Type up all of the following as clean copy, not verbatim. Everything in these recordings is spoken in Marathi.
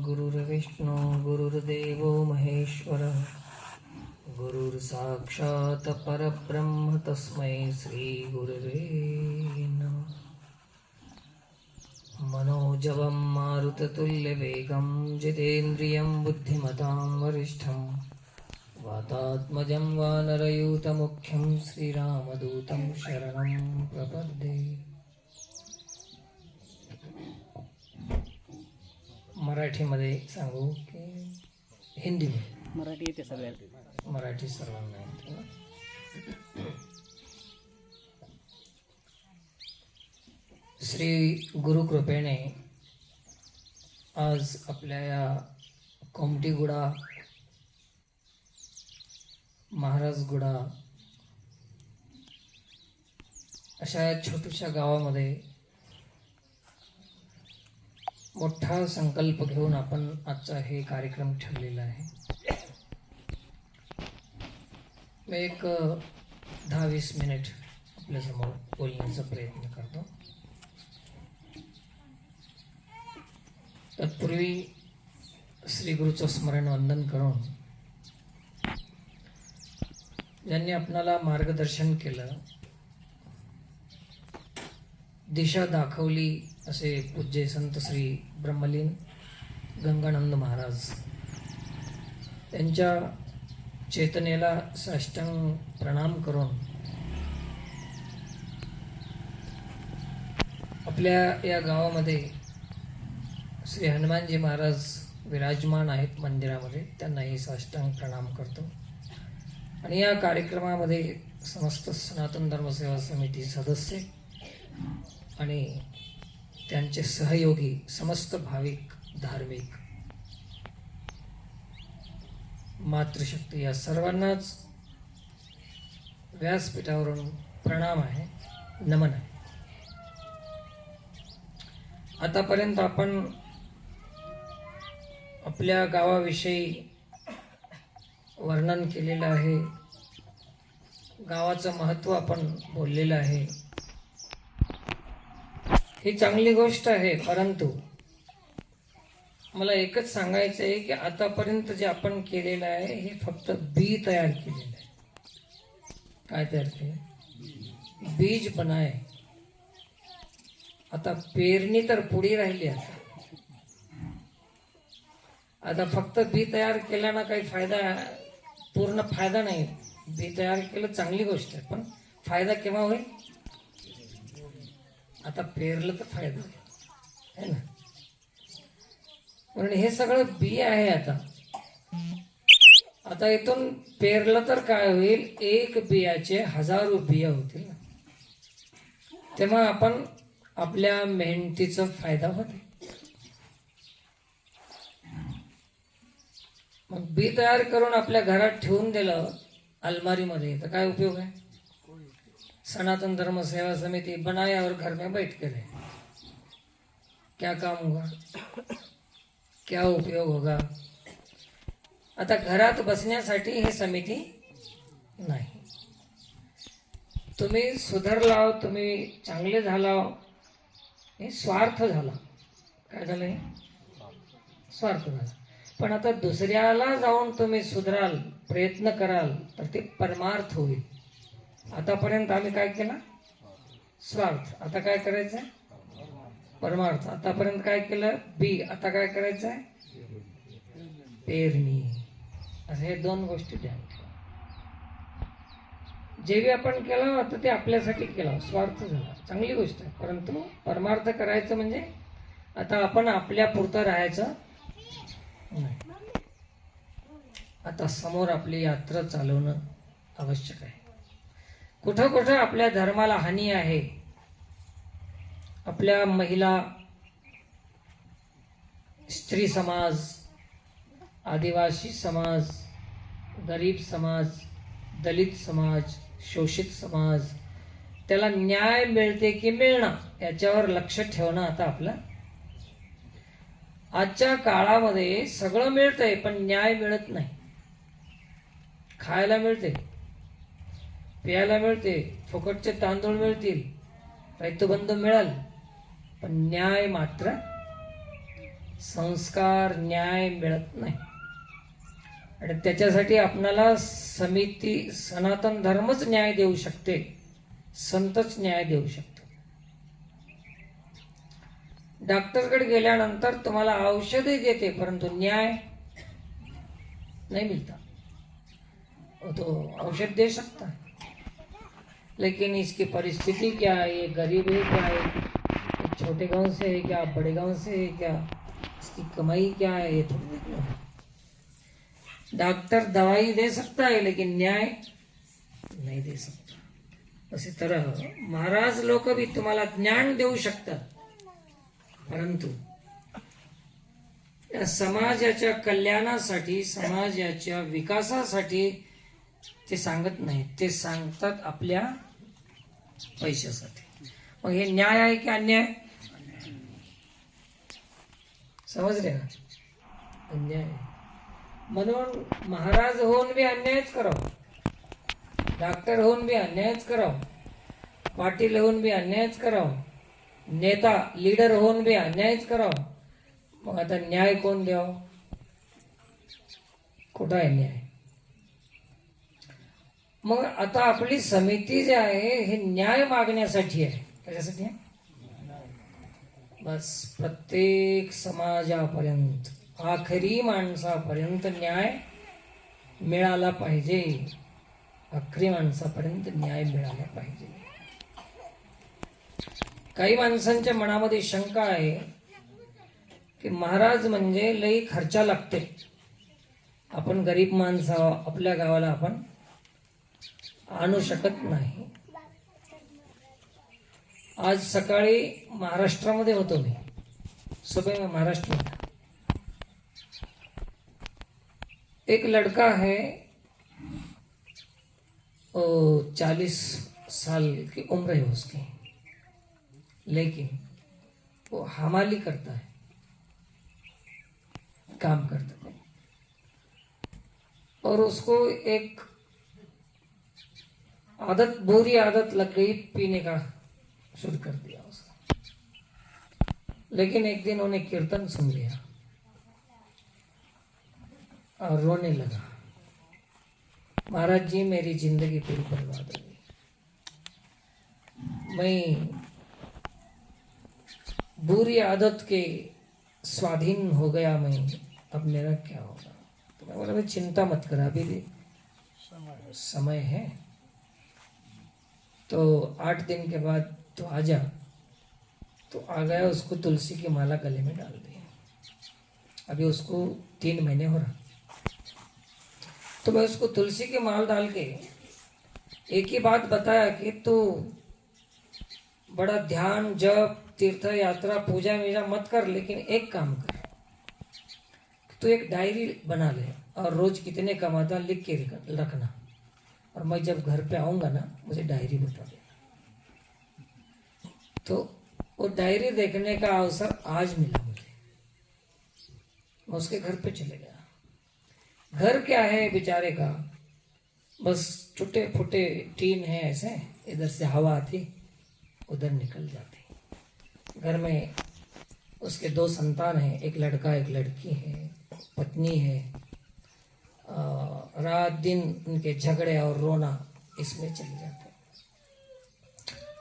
गुरुर्विष्णु गुरुर्देवो महेश्वरः गुरुर्साक्षात् परब्रह्म तस्मै श्री गुरवे नमः। मनोजवं मारुततुल्यवेगं जितेन्द्रियं बुद्धिमतां वरिष्ठं वातात्मजं वानरयूतमुख्यं श्रीरामदूतं शरणं प्रपद्ये। मराठीमध्ये सांगू की हिंदी में? मराठी येते सगळ्यात. मराठी सर्वांना येते ना? श्री गुरुकृपेने आज आपल्या या कोमटीगुडा, महाराजगुडा अशा छोट्याशा गावामध्ये मोठा संकल्प घेऊन आपण आजचा हे कार्यक्रम ठेवलेला आहे. मी एक 10-20 मिनिट आपल्यासमोर बोलण्याचा प्रयत्न करतो. तत्पूर्वी श्री गुरुचं स्मरण वंदन करून ज्यांनी आपणाला मार्गदर्शन केलं, दिशा दाखवली, असे पूज्य संत श्री ब्रह्मलीन गंगानंद महाराज त्यांच्या चेतनेला साष्टांग प्रणाम करून आपल्या या गावामध्ये श्री हनुमानजी महाराज विराजमान आहेत मंदिरामध्ये, त्यांनाही साष्टांग प्रणाम करतो. आणि या कार्यक्रमामध्ये समस्त सनातन धर्मसेवा समिती सदस्य आणि त्यांचे सहयोगी समस्त भाविक, धार्मिक, मातृशक्ती या सर्वांनाच व्यासपीठावरून प्रणाम आहे, नमन आहे. आतापर्यंत आपण आपल्या गावाविषयी वर्णन केलेलं आहे, गावाचं महत्त्व आपण बोललेलं आहे. ही चांगली गोष्ट आहे, परंतु मला एकच सांगायचं आहे की आतापर्यंत जे आपण केलेलं आहे हे फक्त बी तयार केलेलं आहे. काय तयार केलं? बीज बनाय. आता पेरणी तर पुढे राहिली. आता फक्त बी तयार केल्यानं काही फायदा, पूर्ण फायदा नाही. बी तयार केलं चांगली गोष्ट आहे, पण फायदा केव्हा होईल? आता पेरलं तर फायदा आहे ना. म्हणून हे सगळं बी आहे. आता इथून पेरलं तर काय होईल? एक बियाचे 1000 बिया होतील ना. तेव्हा आपण आपल्या मेहनतीचा फायदा होते. मग बी तयार करून आपल्या घरात ठेवून दिलं अलमारीमध्ये तर काय उपयोग आहे? सनातन धर्म सेवा समिति बनाया और घर में बैठ कर है, क्या काम होगा? क्या उपयोग होगा? आता घरात बसण्यासाठी हे समिती नाही. तुम्ही सुधारलाव, तुम्ही चांगले झालाव, हे स्वार्थ झाला. काय झालं? हे स्वार्थ झाला. पण आता दुसऱ्याला जाऊन तुम्ही सुधाराल, प्रयत्न कराल तर ते परमार्थ होईल. आतापर्यंत आम्ही काय केलं? स्वार्थ. आता काय करायचंय? परमार्थ. आतापर्यंत काय केलं? बी. आता काय करायचंय? पेरणी. असं हे 2 गोष्टी द्या. जे बी आपण केलं आता ते आपल्यासाठी केलं, स्वार्थ झाला, चांगली गोष्ट आहे. परंतु परमार्थ करायचं म्हणजे आता आपण आपल्या पुरतं राहायचं नाही. आता समोर आपली यात्रा चालवणं आवश्यक आहे. कुठं कुठं आपल्या धर्माला हानी आहे. आपल्या महिला, स्त्री समाज, आदिवासी समाज, गरीब समाज, दलित समाज, शोषित समाज, त्याला न्याय मिळते की मिळणार याच्यावर लक्ष ठेवणं आता आपलं. आजच्या काळामध्ये सगळं मिळतंय पण न्याय मिळत नाही. खायला मिळते, प्यायला मिळते, फुकटचे तांदूळ मिळतील, रैतबंधू मिळाल, पण न्याय मात्र संस्कार न्याय मिळत नाही. आणि त्याच्यासाठी आपणाला समिती सनातन धर्मच न्याय देऊ शकते, संतच न्याय देऊ शकतो. डॉक्टरकडे गेल्यानंतर तुम्हाला औषधही देते परंतु न्याय नहीं मिलता. वो तो औषध दे सकता है लेकिन इसकी परिस्थिति क्या है, ये गरीब है क्या है, ये छोटे गांव से है क्या, बड़े गांव से है क्या, इसकी कमाई क्या है, ये थोड़ी देखना है. डॉक्टर दवाई दे सकता है लेकिन न्याय नहीं दे सकता. उसी तरह महाराज लोक भी तुम्हाला ज्ञान देऊ शकतात परंतु या समाजाच्या कल्याणासाठी, समाजाच्या विकासासाठी ते सांगत नाही, ते सांगतात आपल्या पैशासाठी. मग हे न्याय आहे की अन्याय? समजले ना? अन्याय. म्हणून महाराज होऊन बी अन्यायच करावं, डॉक्टर होऊन बी अन्यायच करावं, पाटील होऊन बी अन्यायच करावं, नेता लीडर होऊन बी अन्यायच करावं. मग आता न्याय कोण द्यावं? कुठं आहे न्याय? मग आता आपली समिती जी आहे हे न्याय मागण्यासाठी आहे. कशासाठी आहे? बस प्रत्येक समाजापर्यंत, आखरी माणसापर्यंत न्याय मिळाला पाहिजे. आखरी माणसापर्यंत न्याय मिळाला पाहिजे. काही माणसांच्या मनामध्ये शंका आहे की महाराज म्हणजे लई खर्चा लागते, आपण गरीब माणसं आपल्या गावाला आपण आणू शकत नाही. आज सकाळी महाराष्ट्रामध्ये होतो मी, सुबह में महाराष्ट्र में. एक लड़का है, 40 साल की उम्र है उसकी, लेकिन वो हमाली करता है, काम करता है. और उसको एक आदत, बुरी आदत लग गई, पीने का शुरू कर दिया उसका. लेकिन एक दिन उन्हें कीर्तन सुन लिया और रोने लगा, महाराज जी मेरी जिंदगी पूरी बर्बाद हो गई, मैं बुरी आदत के स्वाधीन हो गया, मैं अब मेरा क्या होगा. तो मैं बोला भाई चिंता मत कर, अभी भी समय है. तो 8 दिन के बाद तो आ जा. तो आ गया, उसको तुलसी की माला गले में डाल दी. अभी उसको 3 महीने हो रहा. तो मैं उसको तुलसी की माल डाल के एक ही बात बताया कि तू बड़ा ध्यान जप तीर्थ यात्रा पूजा वीजा मत कर, लेकिन एक काम कर, तू एक डायरी बना ले और रोज कितने कमाता लिख के रखना, और मैं जब घर पे आऊंगा ना मुझे डायरी बता देना. तो वो डायरी देखने का अवसर आज मिला मुझे. मैं उसके घर पे चले गया. घर क्या है बेचारे का, बस टूटे फूटे टीन है, ऐसे इधर से हवा आती उधर निकल जाती. घर में उसके 2 संतान हैं, एक लड़का एक लड़की है, पत्नी है. रात दिन उनके झगड़े और रोना इसमें चले जाते.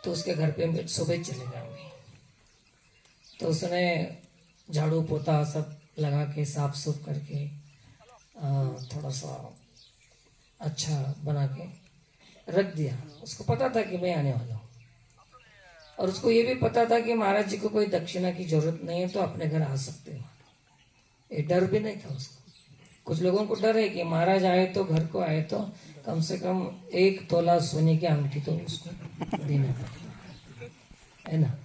तो उसके घर पे मैं सुबह चले जाऊंगी. तो उसने झाड़ू पोता सब लगा के साफ सुफ करके थोड़ा सा अच्छा बना के रख दिया. उसको पता था कि मैं आने वाला हूँ, और उसको ये भी पता था कि महाराज जी को कोई दक्षिणा की जरूरत नहीं है, तो अपने घर आ सकते हैं. ये डर भी नहीं था उसको. कुछ लोगों को डर है कि महाराज आए तो घर को आए तो कम से कम 1 तोला सोने की अंगूठी तो उसको देना पड़ता है ना.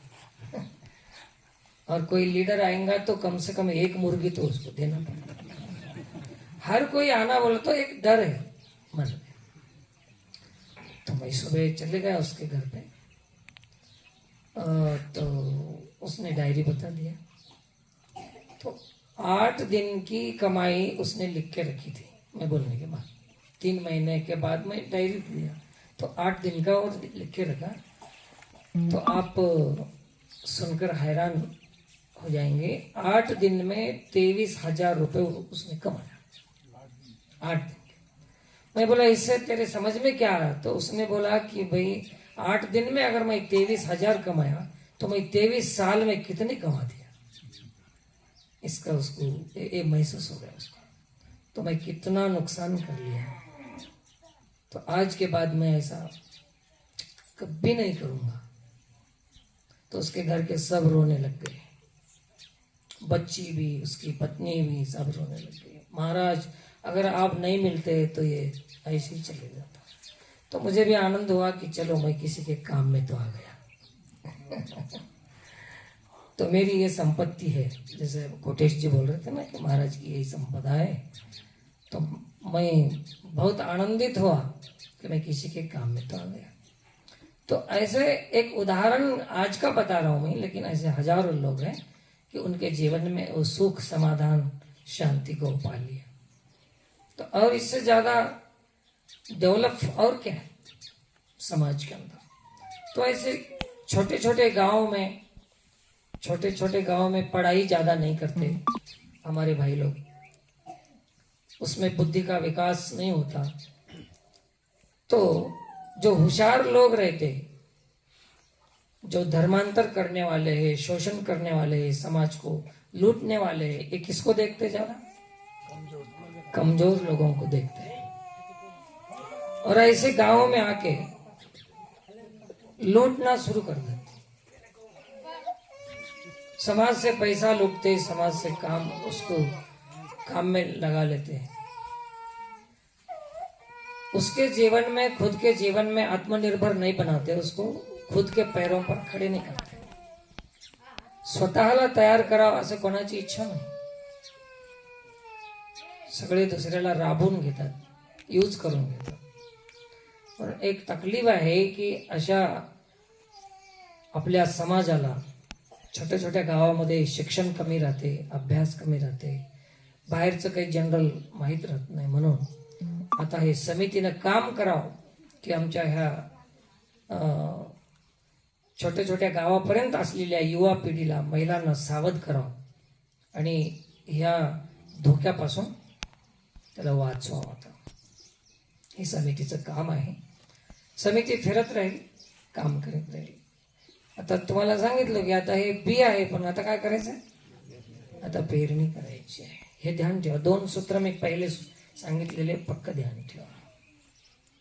और कोई लीडर आएगा तो कम से कम 1 मुर्गी तो उसको देना पड़ता है. हर कोई आना बोले तो एक डर है मन में. तो मैं सुबह चले गया उसके घर पे. तो उसने डायरी बता दिया. तो 8 दिन की कमाई उसने लिख के रखी थी मैं बोलने के बाद. 3 महीने के बाद मैं डायरी दिया तो 8 दिन का और लिख के रखा. तो आप सुनकर हैरान हो जाएंगे। 8 दिन में 23,000 रुपये उसने कमाया, 8 दिन। मैं बोला इससे तेरे समझ में क्या आया? तो उसने बोला कि भाई 8 दिन में अगर मैं 23,000 कमाया तो मैं 23 साल में कितने कमा दिया। इसका उसको ये महसूस हो गया उसको, तो मैं कितना नुकसान कर लिया। तो आज के बाद मैं ऐसा कभी नहीं करूंगा। तो उसके घर के सब रोने लग गए, बच्ची भी, उसकी पत्नी भी, सब रोने लग गए। महाराज अगर आप नहीं मिलते तो ये ऐसे ही चले जाता। तो मुझे भी आनंद हुआ कि चलो मैं किसी के काम में तो आ गया। तो मेरी ये संपत्ति है, जैसे कोटेश जी बोल रहे थे ना कि महाराज की यही संपदा है। तो मैं बहुत आनंदित हुआ कि मैं किसी के काम में तो आ गया। तो ऐसे एक उदाहरण आज का बता रहा हूं मैं, लेकिन ऐसे हजारों लोग हैं कि उनके जीवन में वो सुख, समाधान, शांति को पा लिया। तो और इससे ज्यादा डेवलप और क्या है समाज के अंदर। तो ऐसे छोटे छोटे गांव में पढ़ाई ज्यादा नहीं करते हमारे भाई लोग, उसमें बुद्धि का विकास नहीं होता। तो जो होशियार लोग रहते, जो धर्मांतर करने वाले हैं, शोषण करने वाले हैं, समाज को लूटने वाले हैं, ये किसको देखते ज्यादा? कमजोर लोगों को देखते हैं। और ऐसे गांवों में आके लूटना शुरू कर देते, समाज से पैसा लूटते, समाज से काम, उसको काम में लगा लेते हैं। उसके जीवन में, खुद के जीवन में आत्मनिर्भर नहीं बनाते, उसको खुद के पैरों पर खड़े नहीं करते। स्वतःला तयार करावं असं कोणाची इच्छा नाही, सगळे दुसऱ्याला राबवून घेतात, यूज करून घेतात। पण एक तकलीफ आहे की अशा आपल्या समाजाला छोट्या छोट्या गावामध्ये शिक्षण कमी राहते, अभ्यास कमी राहते, बाहेरचं काही जनरल माहीत राहत नाही। म्हणून आता हे समितीनं काम करावं की आमच्या ह्या छोट्या छोट्या गावापर्यंत असलेल्या युवा पिढीला, महिलांना सावध करावं आणि ह्या धोक्यापासून त्याला वाचवावं। आता हे समितीचं काम आहे। समिती फिरत राहील, काम करत राहील। आता तुम्हाला सांगितलं की आता हे बी आहे, पण आता काय करायचं? आता पेरणी करायची आहे। हे ध्यान ठेवा। 2 सूत्र मी पहिले सांगितलेले पक्क ध्यान ठेवा।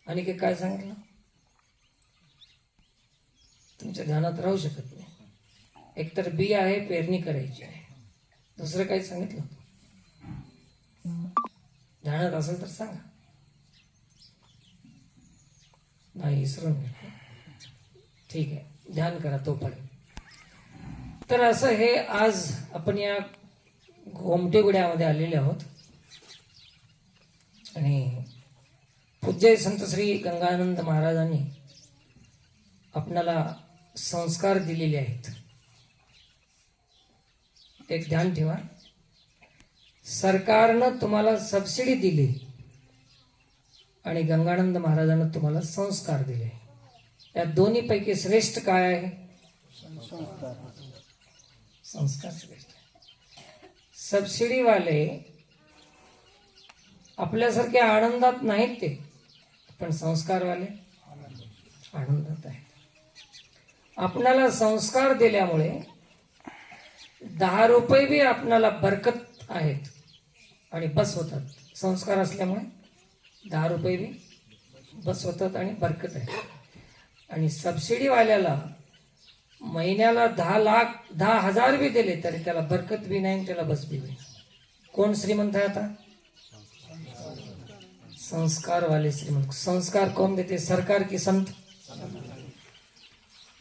आणि काय सांगितलं तुमच्या ध्यानात राहू शकत नाही। एक तर बी आहे, पेरणी करायची आहे। दुसरं काय सांगितलं ध्यानात असेल तर सांगा, नाही विसरून घ्या। ठीक आहे, ध्यान करा तोपर्यंत। तर असं हे आज आपण या गोमटेगुड्यामध्ये आलेले आहोत आणि पूज्य संत श्री गंगानंद महाराजांनी आपणाला संस्कार दिलेले आहेत। एक ध्यान ठेवा, सरकारनं तुम्हाला सबसिडी दिली आणि गंगानंद महाराजांना तुम्हाला संस्कार दिले। या दोन्ही पैकी श्रेष्ठ काय आहे? संस्कार श्रेष्ठ। सबसिडी वाले आपल्यासारखे आनंदात नाहीत ते, पण संस्कार वाले आनंदात आहेत। आपल्याला संस्कार दिल्यामुळे 10 रुपये भी आपल्याला बरकत आहेत आणि बस होतात। संस्कार असल्यामुळे 10 रुपये भी बस होतात आणि बरकत आहे। आणि सबसिडी वाल्याला महिन्याला 10,000 भी दिले तरी त्याला बरकत भी नाही, त्याला बस भी नाही। कोण श्रीमंत आहे आता? संस्कार वाले श्रीमंत। संस्कार कोण देते? सरकार की संत?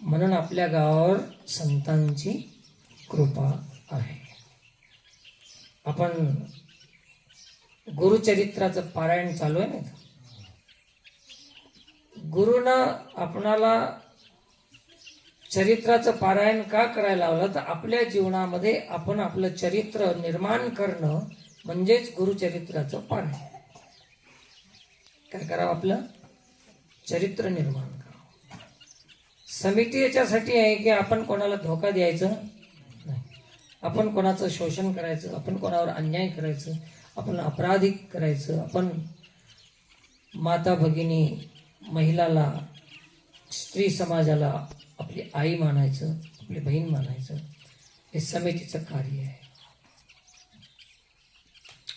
म्हणून आपल्या गावावर संतांची कृपा आहे। आपण गुरुचरित्राचं पारायण चालू आहे ना, गुरुनं आपणाला चरित्राचं पारायण का करायला लावलं? तर आपल्या जीवनामध्ये आपण आपलं चरित्र निर्माण करणं म्हणजेच गुरुचरित्राचं पारायण। काय करावं? आपलं चरित्र निर्माण करावं। समिती याच्यासाठी आहे की आपण कोणाला धोका द्यायचं नाही, आपण कोणाचं शोषण करायचं, आपण कोणावर अन्याय करायचं, आपण अपराधिक करायचं, आपण माता भगिनी, महिलाला, स्त्री समाजाला आपली आई मानायचं, आपली बहीण मानायचं, हे समितीचं कार्य आहे.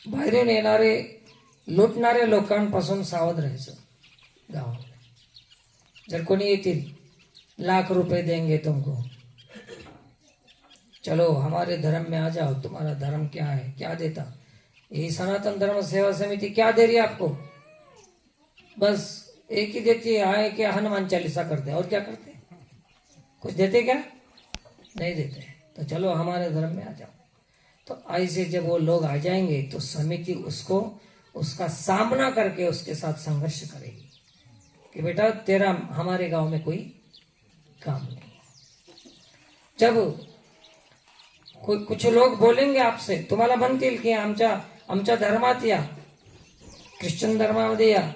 बाहेरून येणारे लुटणाऱ्या लोकांपासून सावध राहायचं. गावामध्ये जर कोणी येतील, लाख रुपए देंगे तुमको, चलो हमारे धर्म में आ जाओ, तुम्हारा धर्म क्या है, क्या देता, यही सनातन धर्म सेवा समिति क्या दे रही है आपको, बस एक ही देती है, आए कि हनुमान चालीसा करते हैं, और क्या करते हैं, कुछ देते क्या, नहीं देते. तो चलो हमारे धर्म में आ जाओ. तो ऐसे जब वो लोग आ जाएंगे तो समिति उसको उसका सामना करके उसके साथ संघर्ष करेगी कि बेटा तेरा हमारे गांव में कोई काम नहीं. जब कोई कुछ लोग बोलेंगे आपसे, तुम्हाला म्हणतील की आमच्या धर्मात या, ख्रिश्चन धर्मामध्ये या,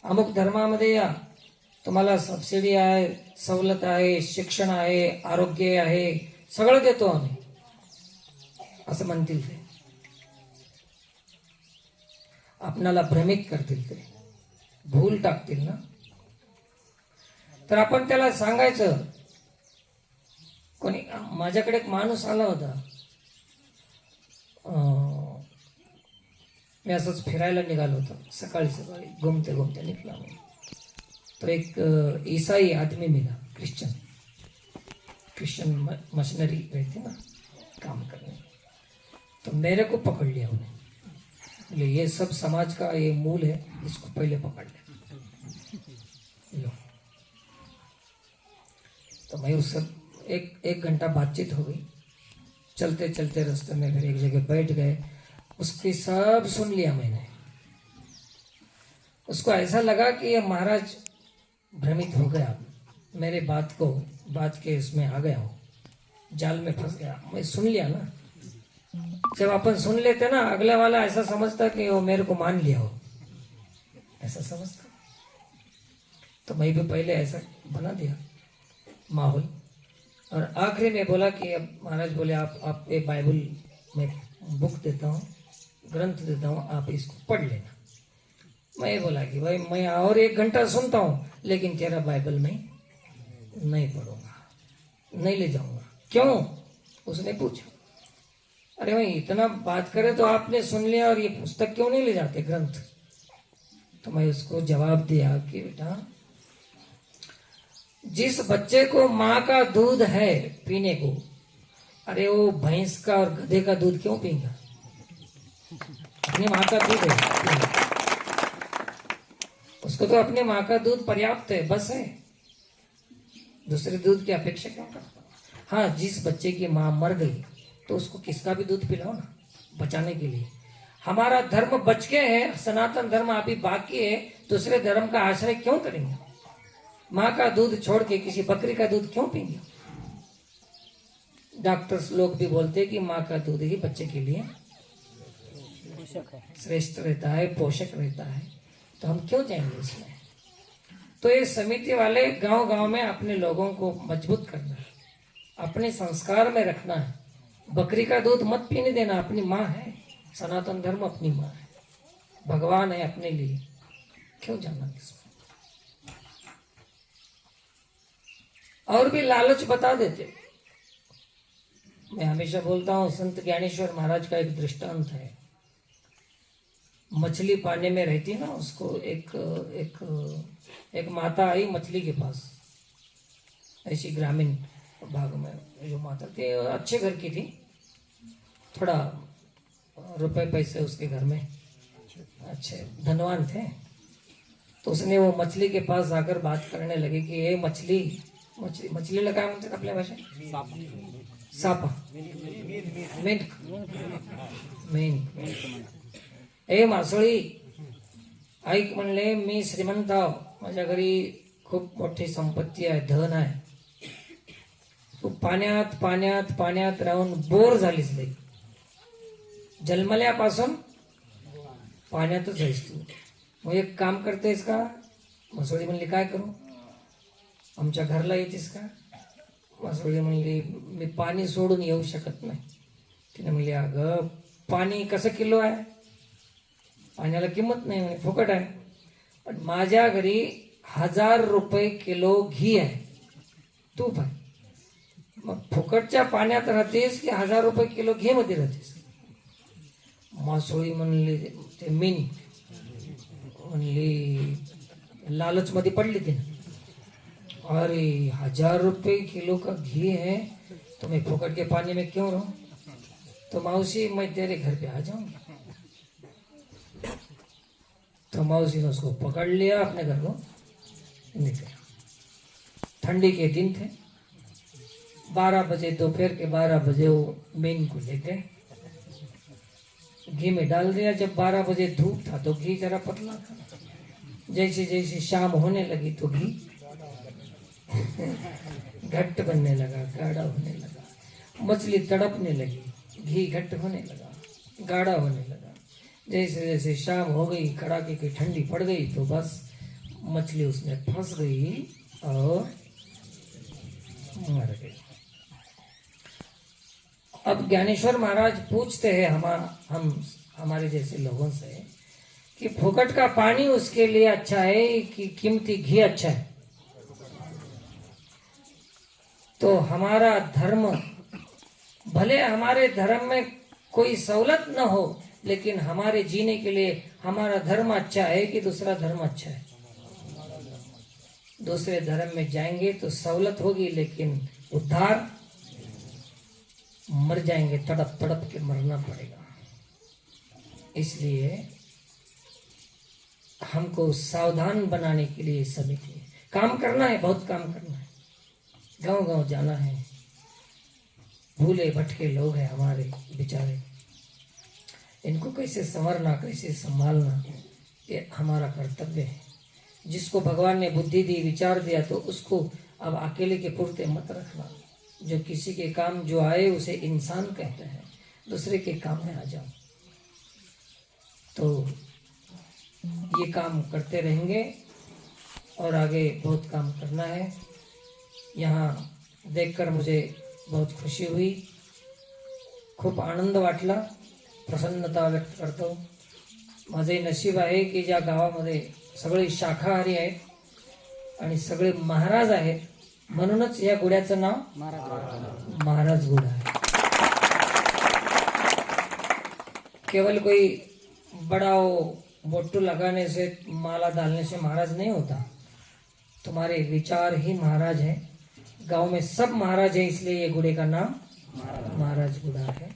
अमुक धर्मामध्ये या, तुम्हाला सबसिडी आहे, सवलत आहे, शिक्षण आहे, आरोग्य आहे, सगळं देतो आम्ही, असं म्हणतील ते. आपणाला भ्रमित करतील, ते भूल टाकतील ना. तर आपण त्याला सांगायचं. कोणी माझ्याकडे एक माणूस आला होता, मी असंच फिरायला निघालो होतो, सकाळी सकाळी घुमते घुमते निकला मैं. तो एक ईसाई आदमी मिला, क्रिश्चियन मशीनरी रहती ना काम करने. तो मेरे को पकड़ लिया उन्हें, बोले ये सब समाज का ये मूल है, इसको पहले पकड़ ले लो. तो मैं उससे एक घंटा बातचीत हो गई. चलते चलते रास्ते में फिर एक जगह बैठ गए. उसकी सब सुन लिया मैंने. उसको ऐसा लगा कि ये महाराज भ्रमित हो गया, मेरे बात के इसमें आ गया हो, जाल में फंस गया. मैं सुन लिया ना. जब अपन सुन लेते ना, अगले वाला ऐसा समझता कि वो मेरे को मान लिया हो, ऐसा समझता. तो मैं भी पहले ऐसा बना दिया माहौल. और आखिरी में बोला कि अब महाराज बोले आप ये बाइबल में बुक देता हूँ, ग्रंथ देता हूँ, आप इसको पढ़ लेना. मैं बोला कि भाई मैं और 1 घंटा सुनता हूँ, लेकिन तेरा बाइबल में नहीं पढ़ूंगा, नहीं ले जाऊंगा. क्यों, उसने पूछा. अरे भाई इतना बात करे तो आपने सुन लिया, और ये पुस्तक क्यों नहीं ले जाते, ग्रंथ. तो मैं उसको जवाब दिया कि बेटा, जिस बच्चे को माँ का दूध है पीने को, अरे वो भैंस का और गधे का दूध क्यों पीएगा, अपनी माँ का दूध है, उसको तो अपने माँ का दूध पर्याप्त है, बस है, दूसरे दूध की अपेक्षा क्यों करता. हाँ, जिस बच्चे की माँ मर गई तो उसको किसका भी दूध पिलाओ ना, बचाने के लिए. हमारा धर्म बच के है, सनातन धर्म अभी बाकी है, दूसरे धर्म का आश्रय क्यों करेंगे. माँ का दूध छोड़ के किसी बकरी का दूध क्यों पीएंगे. डॉक्टर्स लोग भी बोलते हैं कि माँ का दूध ही बच्चे के लिए श्रेष्ठ रहता है, पोषक रहता है. तो हम क्यों जाएंगे इसमें. तो ये समिति वाले गांव गांव में अपने लोगों को मजबूत करना है, अपने संस्कार में रखना है. बकरी का दूध मत पीने देना, अपनी माँ है, सनातन धर्म अपनी माँ है, भगवान है अपने लिए, क्यों जाना इसमें. और भी लालच बता देते. मैं हमेशा बोलता हूँ, संत ज्ञानेश्वर महाराज का एक दृष्टांत है. मछली पानी में रहती ना, उसको एक माता आई मछली के पास, ऐसी ग्रामीण भाग में जो माता थी, अच्छे घर की थी, थोड़ा रुपए पैसे उसके घर में अच्छे धनवान थे. तो उसने वो मछली के पास आकर बात करने लगी कि ये मछलीला काय म्हणतात आपल्या भाषेत, सापा, मेंढक. ए मासोळी, ऐक म्हणले, मी श्रीमंत आहो, माझ्या घरी खूप मोठी संपत्ती आहे, धन आहे. तू पाण्यात पाण्यात पाण्यात राहून बोर झालीस लई, जन्मल्यापासून पाण्यातच आहेस तू. मग एक काम करतेस का. मासोळी म्हणली काय करू, आमच्या घरला येतेस का. मासोळी म्हणली मी पाणी सोडून येऊ शकत नाही. तिने म्हणली अगं पाणी कसं किलो आहे? पाण्याला किंमत नाही म्हणे, फुकट आहे. पण माझ्या घरी 1000 रुपये किलो घी आहे, तूप आहे. मग फुकटच्या पाण्यात राहतेस की 1000 रुपये किलो घी मध्ये राहतेस? मासोळी म्हणली ते मीन म्हणली लालच मध्ये पडली तिने. अरे 1000 रुपये किलो का घी है तो मैं फुकट के पानी में क्यों रहूं? तो मौसी मैं तेरे घर पे आ जाऊंगी. तो मौसी ने उसको पकड़ लिया, अपने घर को निकला. ठंडी के दिन थे, 12 बजे, दोपहर के 12 बजे वो मीन को ले गए, घी में डाल दिया. जब 12 बजे धूप था तो घी जरा पतला था. जैसे जैसे शाम होने लगी तो घी घट्ट बनने लगा, गाढ़ा होने लगा. मछली तड़पने लगी, घी घट्ट होने लगा, गाढ़ा होने लगा. जैसे जैसे शाम हो गई, कड़ाके की ठंडी पड़ गई तो बस मछली उसमें फंस गई और मर गई. अब ज्ञानेश्वर महाराज पूछते हैं हम हमारे जैसे लोगों से कि फुकट का पानी उसके लिए अच्छा है कि कीमती घी अच्छा है? तो हमारा धर्म, भले हमारे धर्म में कोई सहूलत न हो, लेकिन हमारे जीने के लिए हमारा धर्म अच्छा है कि दूसरा धर्म अच्छा है? दूसरे धर्म में जाएंगे तो सहूलत होगी, लेकिन उद्धार, मर जाएंगे, तड़प तड़प के मरना पड़ेगा. इसलिए हमको सावधान बनाने के लिए समिति काम करना है, बहुत काम करना है. गांव गांव जाना है. भूले भटके लोग हैं हमारे बेचारे, इनको कैसे संवरना, कैसे संभालना, ये हमारा कर्तव्य है. जिसको भगवान ने बुद्धि दी, विचार दिया, तो उसको अब अकेले के पुरते मत रखना. जो किसी के काम जो आए उसे इंसान कहते हैं, दूसरे के काम में आ जाओ. तो ये काम करते रहेंगे और आगे बहुत काम करना है. यहाँ देखकर मुझे बहुत खुशी हुई, खूप आनंद वाटला, प्रसन्नता व्यक्त करतो. माझे नशीब आहे की ज्या गावामध्ये सगळे शाकाहारी आहेत आणि सगळे महाराज आहेत, म्हणूनच या गुड्याचं नाव महाराज गुडा है. केवल कोई बड़ा बोट्टू लगाने से, माला डालने से महाराज नहीं होता. तुम्हारे विचार ही महाराज है. गांव में सब महाराज है, इसलिए ये गुड़े का नाम महाराज गुड़ा है.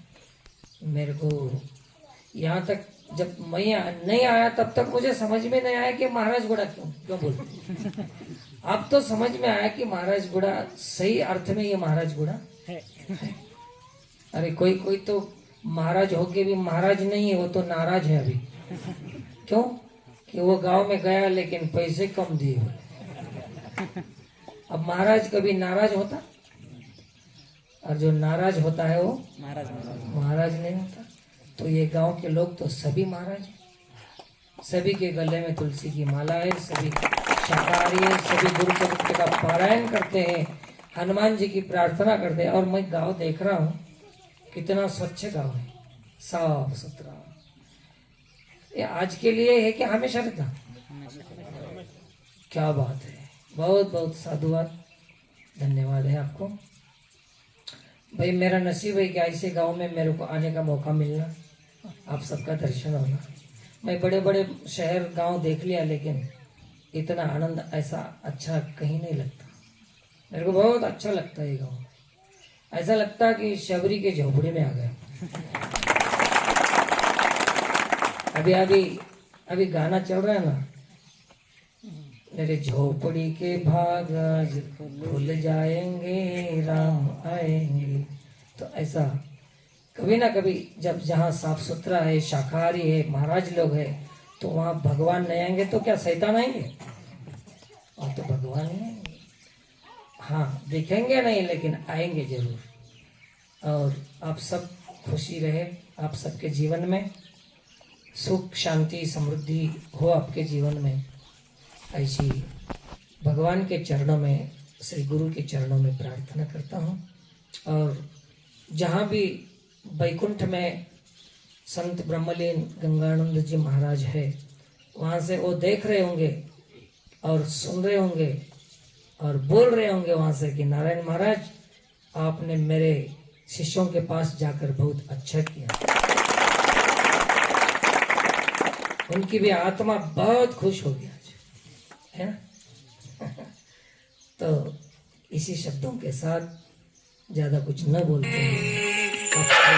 मेरे को यहाँ तक जब मैं नहीं आया तब तक मुझे समझ में नहीं आया कि महाराज गुड़ा क्यों क्यों बोलते. अब तो समझ में आया कि महाराज गुड़ा सही अर्थ में ये महाराज गुड़ा है. अरे कोई कोई तो महाराज होके भी महाराज नहीं है, वो तो नाराज है अभी. क्यों? कि वो गांव में गया लेकिन पैसे कम दिए. अब महाराज कभी नाराज होता? और जो नाराज होता है वो महाराज नहीं होता. तो ये गांव के लोग तो सभी महाराज हैं. सभी के गले में तुलसी की माला है, सभी शाकाहारी है, सभी गुरु चरित्र का पारायण करते हैं, हनुमान जी की प्रार्थना करते हैं. और मैं गांव देख रहा हूँ, कितना स्वच्छ गांव है, साफ सुथरा. ये आज के लिए है कि हमेशा रहता? क्या बात है. बहुत बहुत साधुवाद, धन्यवाद है आपको. भाई मेरा नसीब है कि ऐसे गांव में मेरे को आने का मौका मिलना, आप सबका दर्शन होना. मैं बड़े बड़े शहर गांव देख लिया, लेकिन इतना आनंद ऐसा अच्छा कहीं नहीं लगता. मेरे को बहुत अच्छा लगता है ये गांव. ऐसा लगता है कि शबरी के झोपड़ी में आ गया. अभी अभी अभी गाना चल रहा है ना, मेरे झोपड़ी के भाग आज खुल जाएंगे, राम आएंगे. तो ऐसा कभी ना कभी जब जहाँ साफ सुथरा है, शाकाहारी है, महाराज लोग है, तो वहाँ भगवान नहीं आएंगे तो क्या शैतान आएंगे? और तो भगवान ही आएंगे. हाँ दिखेंगे नहीं, लेकिन आएंगे जरूर. और आप सब खुशी रहे, आप सबके जीवन में सुख शांति समृद्धि हो, आपके जीवन में ऐसी भगवान के चरणों में, श्री गुरु के चरणों में प्रार्थना करता हूँ. और जहाँ भी बैकुंठ में संत ब्रह्मलीन गंगानंद जी महाराज है, वहां से वो देख रहे होंगे और सुन रहे होंगे और बोल रहे होंगे वहां से कि नारायण महाराज आपने मेरे शिष्यों के पास जाकर बहुत अच्छा किया। उनकी भी आत्मा बहुत खुश हो गया आज, है ना। तो इसी शब्दों के साथ ज्यादा कुछ न बोलते हैं।